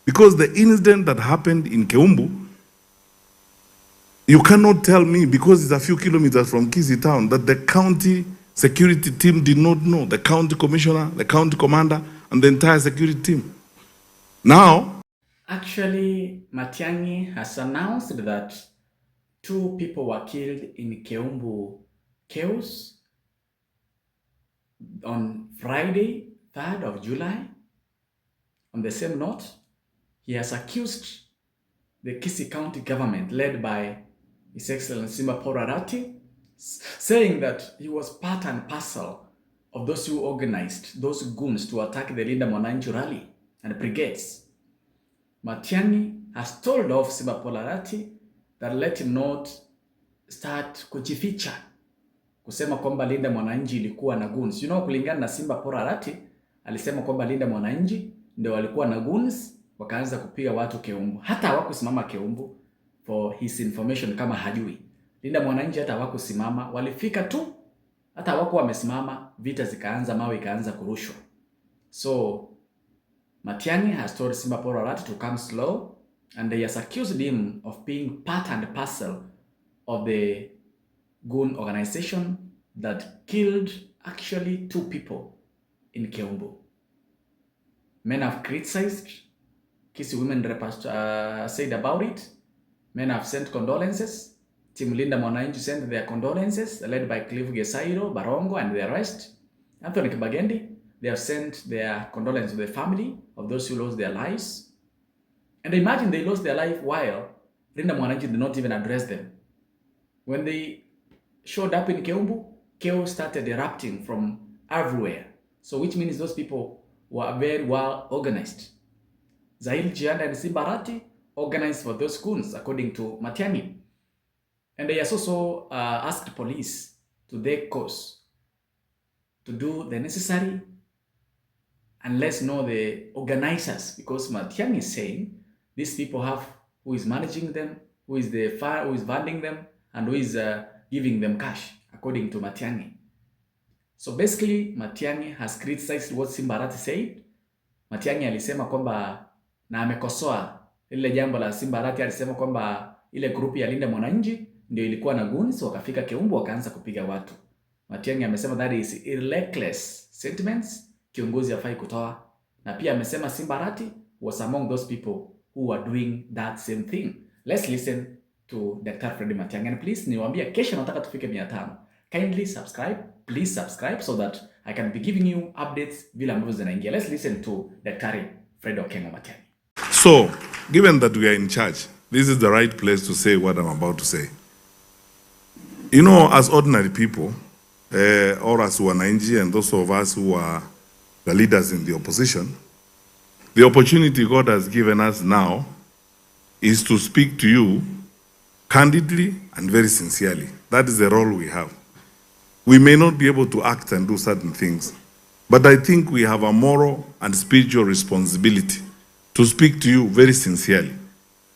Because the incident that happened in Keumbu, you cannot tell me, because it's a few kilometers from Kisii town, that the county security team did not know, the county commissioner, the county commander, and the entire security team. Now, Actually, Matiang'i has announced that 2 people were killed in Keumbu chaos on Friday, 3rd of July. On the same note, he has accused the Kisii County government, led by His Excellency Simba Arati, saying that he was part and parcel of those who organized those goons to attack the Linda Mwananchi rally and brigades. Matiang'i has told off Simba Arati that let him not start kujificha, kusema kwamba Linda Mwananchi ilikuwa na goons. You know, kulingana na Simba Arati alisema kwamba Linda Mwananchi ndio walikuwa na goons, wakaanza kupiga watu Keumbu. Hata hawakusimama Keumbu, for his information, kama hajui. Linda Mwananchi hata hawakusimama, walifika tu, hata hawakuwa wamesimama, vita zikaanza, mawe ikaanza kurushwa. So Matiang'i has told Simba Arati to come slow, and he has accused him of being part and parcel of the goon organization that killed actually 2 people in Keumbu. Men have criticized, Kisii women said about it. Men have sent condolences. Team Linda Mwananchi sent their condolences, led by Cliff Gesairo, Barongo, and the rest. Anthony Kibagendi, they have sent their condolences to the family of those who lost their lives. And imagine they lost their life while Linda Mwananchi did not even address them. When they showed up in Keumbu, chaos started erupting from everywhere. So which means those people were very well organized. Zahil Chianda and Simba Arati organized for those goons, according to Matiang'i. And they also asked police to take course to do the necessary and let's know the organizers, because Matiang'i is saying these people have who is managing them, who is funding them, and who is giving them cash, according to Matiang'i. So basically, Matiang'i has criticized what Simba Arati said. Matiang'i alisema kwamba, na amekosoa ile jambo la Simba Arati, alisema kwamba ile grupu ya Linda Mwananchi ndio ilikuwa na goons, wakafika Keumbu wakaanza kupiga watu. Matiang'i amesema that is reckless sentiments, kiongozi hafai kutoa. Na pia amesema Simba Arati was among those people who were doing that same thing. Let's listen to Dr. Freddy Matiang'i. And please, niwaambia kesho nataka tufike 500. Kindly subscribe, please subscribe so that I can be giving you updates vile ambavyo zinaingia. Let's listen to Dr. Freddy Matiang'i. So, given that we are in charge, this is the right place to say what I'm about to say. You know, as ordinary people, or as wananchi and those of us who are the leaders in the opposition, the opportunity God has given us now is to speak to you candidly and very sincerely. That is the role we have. We may not be able to act and do certain things, but I think we have a moral and spiritual responsibility to speak to you very sincerely.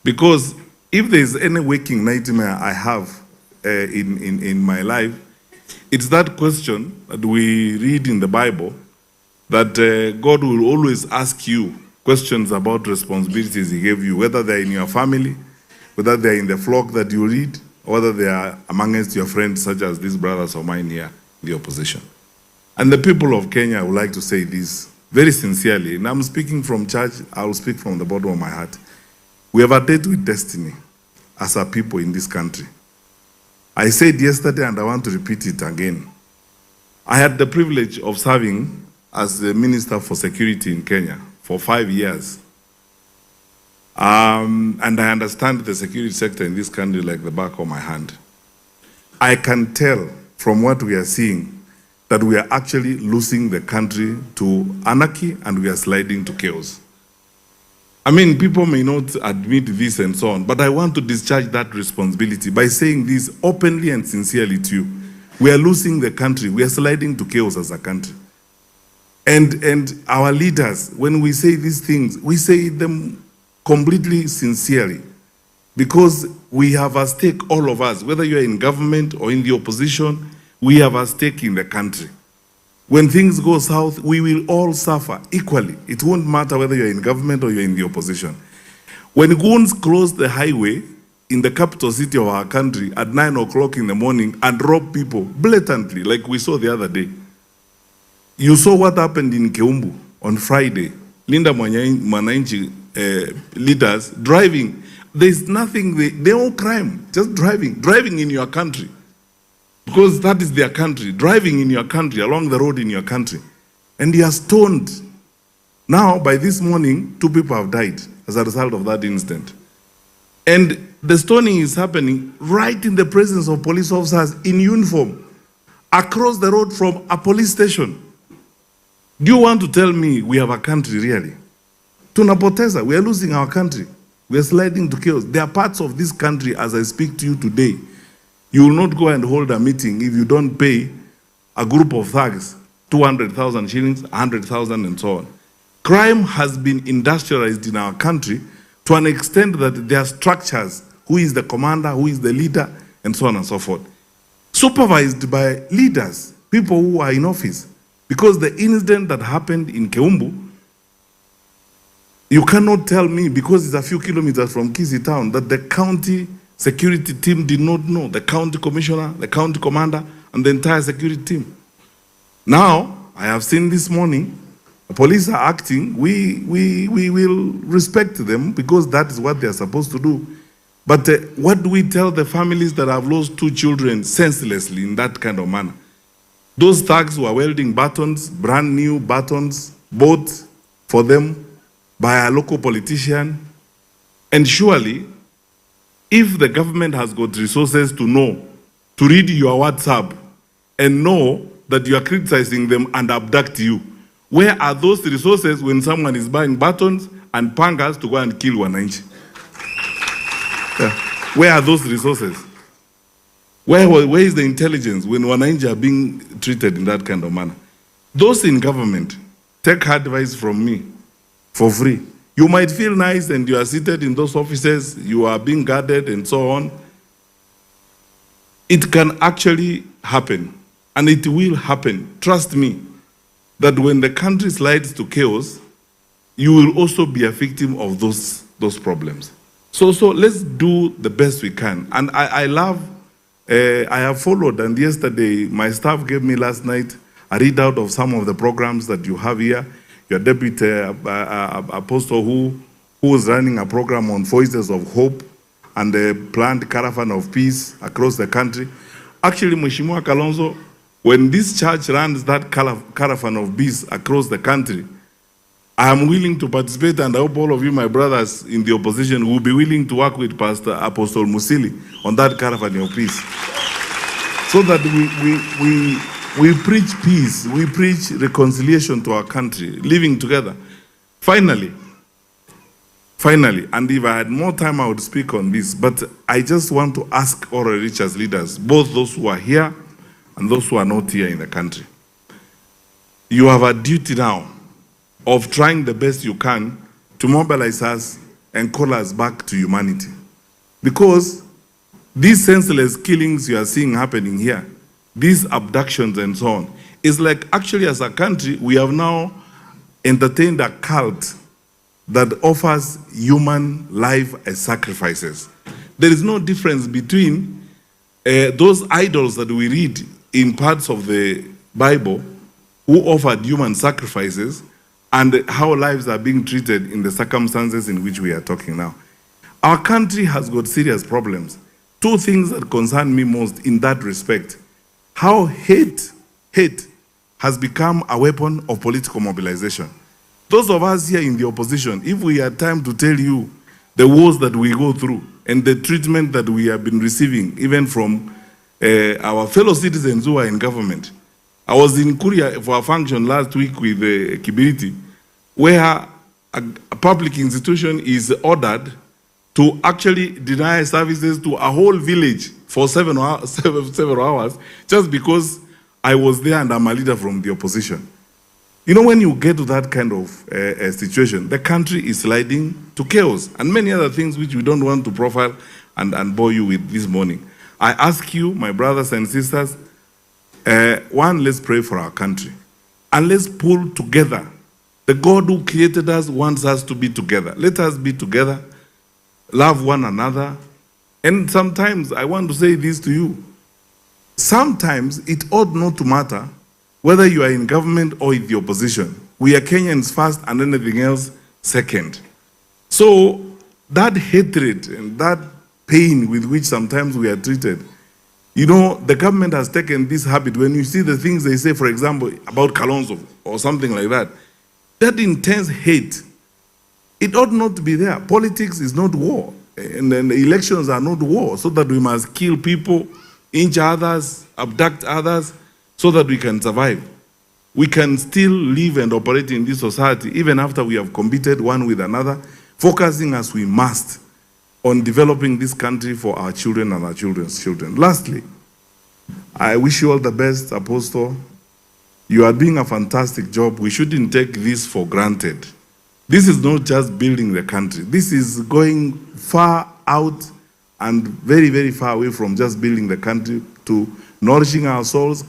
Because if there is any waking nightmare I have in my life, it's that question that we read in the Bible, that God will always ask you questions about responsibilities He gave you, whether they're in your family, whether they're in the flock that you read, or whether they are amongst your friends, such as these brothers of mine here in the opposition. And the people of Kenya would like to say this very sincerely, and I'm speaking from church, I will speak from the bottom of my heart. We have a date with destiny as a people in this country. I said yesterday, and I want to repeat it again. I had the privilege of serving as the Minister for Security in Kenya for 5 years. And I understand the security sector in this country like the back of my hand. I can tell from what we are seeing that we are actually losing the country to anarchy and we are sliding to chaos. I mean, people may not admit this and so on, but I want to discharge that responsibility by saying this openly and sincerely to you. We are losing the country. We are sliding to chaos as a country. And our leaders, when we say these things, we say them completely sincerely, because we have a stake, all of us, whether you're in government or in the opposition, we have a stake in the country. When things go south, we will all suffer equally. It won't matter whether you're in government or you're in the opposition. When goons close the highway in the capital city of our country at 9 o'clock in the morning and rob people blatantly, like we saw the other day. You saw what happened in Keumbu on Friday. Linda Mwananchi leaders driving. There's nothing, they all crime, just driving in your country. Because that is their country, driving in your country, along the road in your country. And they are stoned. Now, by this morning, 2 people have died as a result of that incident. And the stoning is happening right in the presence of police officers in uniform, across the road from a police station. Do you want to tell me we have a country really? Tunapoteza, we are losing our country. We are sliding to chaos. There are parts of this country, as I speak to you today, you will not go and hold a meeting if you don't pay a group of thugs 200,000 shillings, 100,000 and so on. Crime has been industrialized in our country to an extent that there are structures, who is the commander, who is the leader, and so on and so forth. Supervised by leaders, people who are in office. Because the incident that happened in Keumbu, you cannot tell me, because it's a few kilometers from Kisii town, that the county security team did not know, the county commissioner, the county commander, and the entire security team. Now, I have seen this morning, the police are acting, we will respect them because that is what they are supposed to do. But what do we tell the families that have lost 2 children senselessly in that kind of manner? Those thugs were welding batons, brand new batons, bought for them by a local politician. And surely, if the government has got resources to know, to read your WhatsApp and know that you are criticizing them and abduct you, where are those resources when someone is buying batons and pangas to go and kill Wananchi? Yeah. Where are those resources? Where is the intelligence when Wananchi are being treated in that kind of manner? Those in government, take advice from me for free. You might feel nice and you are seated in those offices, you are being guarded and so on. It can actually happen, and it will happen. Trust me, that when the country slides to chaos, you will also be a victim of those problems. So let's do the best we can. And I have followed, and yesterday my staff gave me last night a readout of some of the programs that you have here. Your deputy apostle who was running a program on Voices of Hope and the planned caravan of peace across the country. Actually, Mheshimiwa Kalonzo, when this church runs that caravan of peace across the country, I am willing to participate, and I hope all of you, my brothers in the opposition, will be willing to work with Pastor Apostle Musili on that caravan of peace. So that we preach peace, we preach reconciliation to our country, living together. Finally, and if I had more time, I would speak on this, but I just want to ask all religious leaders, both those who are here and those who are not here in the country. You have a duty now of trying the best you can to mobilize us and call us back to humanity. Because these senseless killings you are seeing happening here, these abductions and so on, is like actually as a country, we have now entertained a cult that offers human life as sacrifices. There is no difference between those idols that we read in parts of the Bible who offered human sacrifices and how lives are being treated in the circumstances in which we are talking now. Our country has got serious problems. 2 things that concern me most in that respect. How hate has become a weapon of political mobilization. Those of us here in the opposition, if we had time to tell you the wars that we go through and the treatment that we have been receiving, even from our fellow citizens who are in government. I was in Korea for a function last week with Kibiriti, where a public institution is ordered to actually deny services to a whole village for several hours, just because I was there and I'm a leader from the opposition. You know, when you get to that kind of situation, the country is sliding to chaos and many other things which we don't want to profile and bore you with this morning. I ask you, my brothers and sisters, one, let's pray for our country. and let's pull together. The God who created us wants us to be together. Let us be together, love one another. And sometimes I want to say this to you. Sometimes it ought not to matter whether you are in government or in the opposition. We are Kenyans first and anything else second. So that hatred and that pain with which sometimes we are treated, you know, the government has taken this habit. When you see the things they say, for example, about Kalonzo or something like that, that intense hate, it ought not to be there. Politics is not war, and then elections are not war, so that we must kill people, injure others, abduct others, so that we can survive. We can still live and operate in this society even after we have competed one with another, focusing as we must on developing this country for our children and our children's children. Lastly, I wish you all the best, Apostle. You are doing a fantastic job. We shouldn't take this for granted. This is not just building the country. This is going far out and very, very far away from just building the country to nourishing our souls,